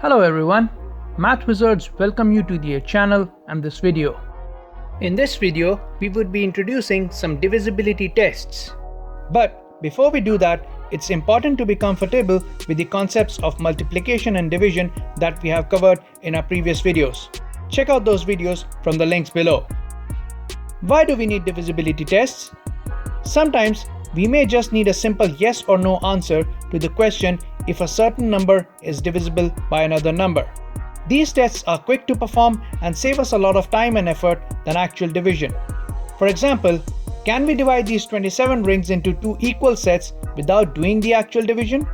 Hello everyone, Math Wizards welcome you to their channel and this video. In this video, we would be introducing some divisibility tests. But before we do that, it's important to be comfortable with the concepts of multiplication and division that we have covered in our previous videos. Check out those videos from the links below. Why do we need divisibility tests? Sometimes we may just need a simple yes or no answer to the question if a certain number is divisible by another number. These tests are quick to perform and save us a lot of time and effort than actual division. For example, can we divide these 27 rings into two equal sets without doing the actual division?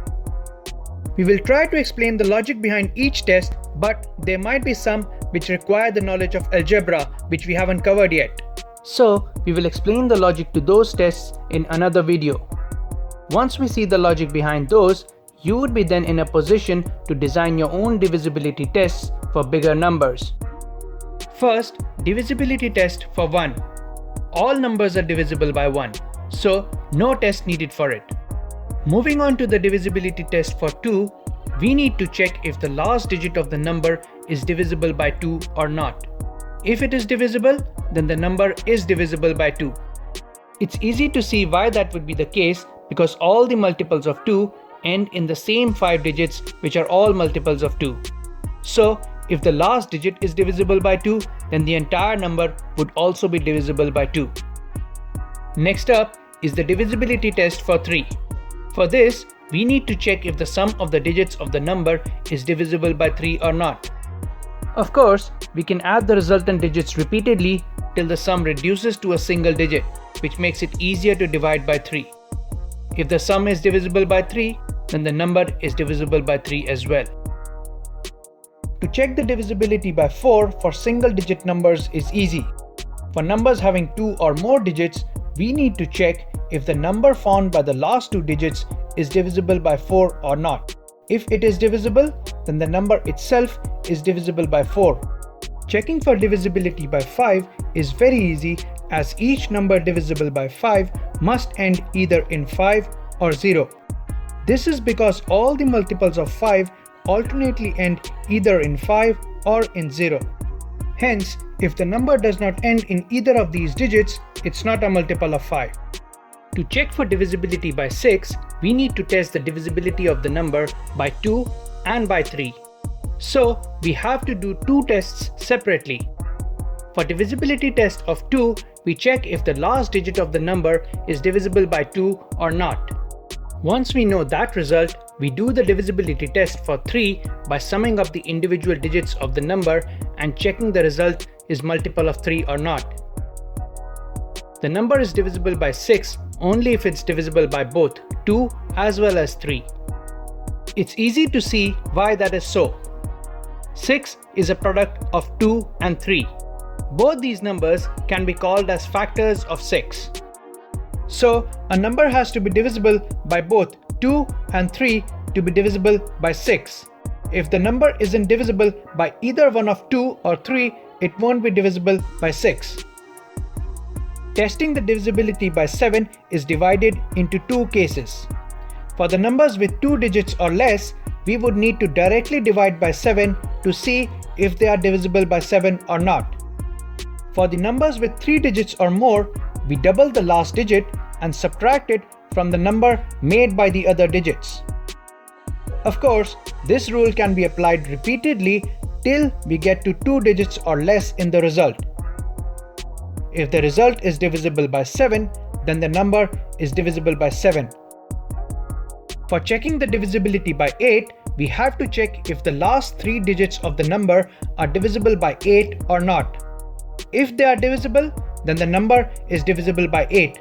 We will try to explain the logic behind each test, but there might be some which require the knowledge of algebra which we haven't covered yet. So, we will explain the logic to those tests in another video. Once we see the logic behind those, you would be then in a position to design your own divisibility tests for bigger numbers. First, divisibility test for 1. All numbers are divisible by 1, so no test needed for it. Moving on to the divisibility test for 2, we need to check if the last digit of the number is divisible by 2 or not. If it is divisible, then the number is divisible by 2. It's easy to see why that would be the case because all the multiples of 2 end in the same 5 digits which are all multiples of 2. So, if the last digit is divisible by 2, then the entire number would also be divisible by 2. Next up is the divisibility test for 3. For this, we need to check if the sum of the digits of the number is divisible by 3 or not. Of course, we can add the resultant digits repeatedly till the sum reduces to a single digit, which makes it easier to divide by 3. If the sum is divisible by 3, then the number is divisible by 3 as well. To check the divisibility by 4 for single digit numbers is easy. For numbers having 2 or more digits, we need to check if the number found by the last 2 digits is divisible by 4 or not. If it is divisible, then the number itself is divisible by 4. Checking for divisibility by 5 is very easy as each number divisible by 5 must end either in 5 or 0. This is because all the multiples of 5 alternately end either in 5 or in 0. Hence, if the number does not end in either of these digits, it's not a multiple of 5. To check for divisibility by 6, we need to test the divisibility of the number by 2 and by 3. So, we have to do two tests separately. For divisibility test of 2, we check if the last digit of the number is divisible by 2 or not. Once we know that result, we do the divisibility test for 3 by summing up the individual digits of the number and checking the result is multiple of 3 or not. The number is divisible by 6 only if it's divisible by both 2 as well as 3. It's easy to see why that is so. 6 is a product of 2 and 3. Both these numbers can be called as factors of 6. So, a number has to be divisible by both 2 and 3 to be divisible by 6. If the number isn't divisible by either one of 2 or 3, it won't be divisible by 6. Testing the divisibility by 7 is divided into two cases. For the numbers with 2 digits or less, we would need to directly divide by 7 to see if they are divisible by 7 or not. For the numbers with 3 digits or more, we double the last digit and subtract it from the number made by the other digits. Of course, this rule can be applied repeatedly till we get to 2 digits or less in the result. If the result is divisible by 7, then the number is divisible by 7. For checking the divisibility by 8, we have to check if the last 3 digits of the number are divisible by 8 or not. If they are divisible, then the number is divisible by 8.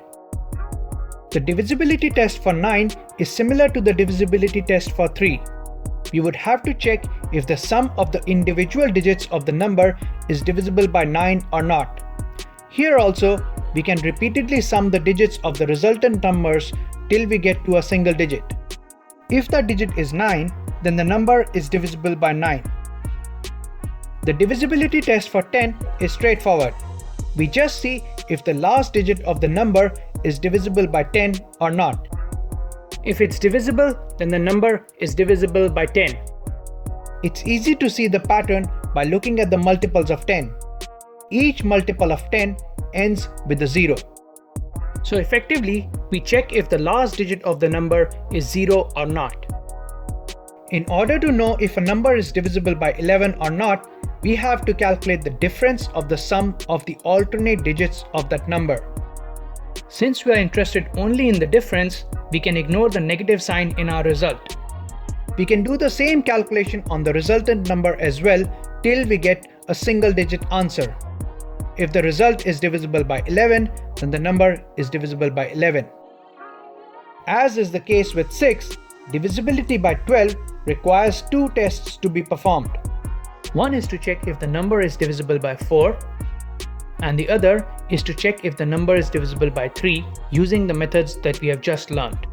The divisibility test for 9 is similar to the divisibility test for 3. We would have to check if the sum of the individual digits of the number is divisible by 9 or not. Here also, we can repeatedly sum the digits of the resultant numbers till we get to a single digit. If the digit is 9, then the number is divisible by 9. The divisibility test for 10 is straightforward. We just see if the last digit of the number is divisible by 10 or not. If it's divisible, then the number is divisible by 10. It's easy to see the pattern by looking at the multiples of 10. Each multiple of 10 ends with a 0. So effectively, we check if the last digit of the number is 0 or not. In order to know if a number is divisible by 11 or not, we have to calculate the difference of the sum of the alternate digits of that number. Since we are interested only in the difference, we can ignore the negative sign in our result. We can do the same calculation on the resultant number as well till we get a single digit answer. If the result is divisible by 11, then the number is divisible by 11. As is the case with 6, divisibility by 12 requires two tests to be performed. One is to check if the number is divisible by 4, and the other is to check if the number is divisible by 3 using the methods that we have just learned.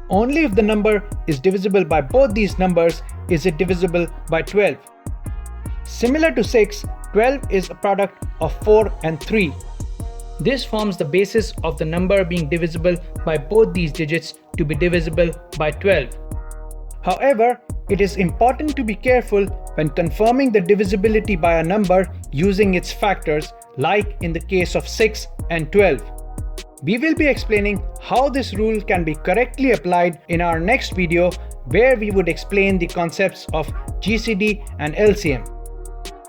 Only if the number is divisible by both these numbers is it divisible by 12. Similar to 6, 12 is a product of 4 and 3. This forms the basis of the number being divisible by both these digits to be divisible by 12. However, it is important to be careful when confirming the divisibility by a number using its factors, like in the case of 6 and 12. We will be explaining how this rule can be correctly applied in our next video, where we would explain the concepts of GCD and LCM.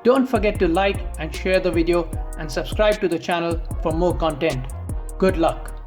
Don't forget to like and share the video and subscribe to the channel for more content. Good luck!